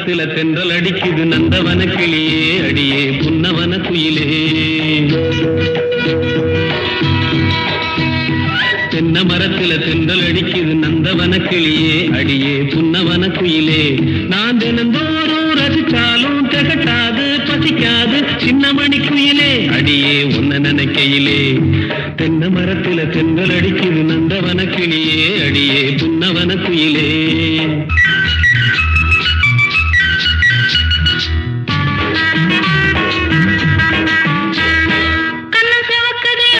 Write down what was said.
மரத்துல தென்றல் அடிக்குது நந்தவன கிளியே அடியே புன்னவன குயிலே. தென்ன மரத்துல தென்றல் அடிக்குது நந்தவன கிளியே அடியே புன்னவன குயிலே. நான் தினந்தோறும் ரசிச்சாலும் திகட்டாது பசிக்காது சின்ன மணி குயிலே அடியே உன்ன நினைக்கையிலே. தென்ன மரத்துல தென்றல் அடிக்குது நந்தவன கிளியே அடியே புன்னவன குயிலே.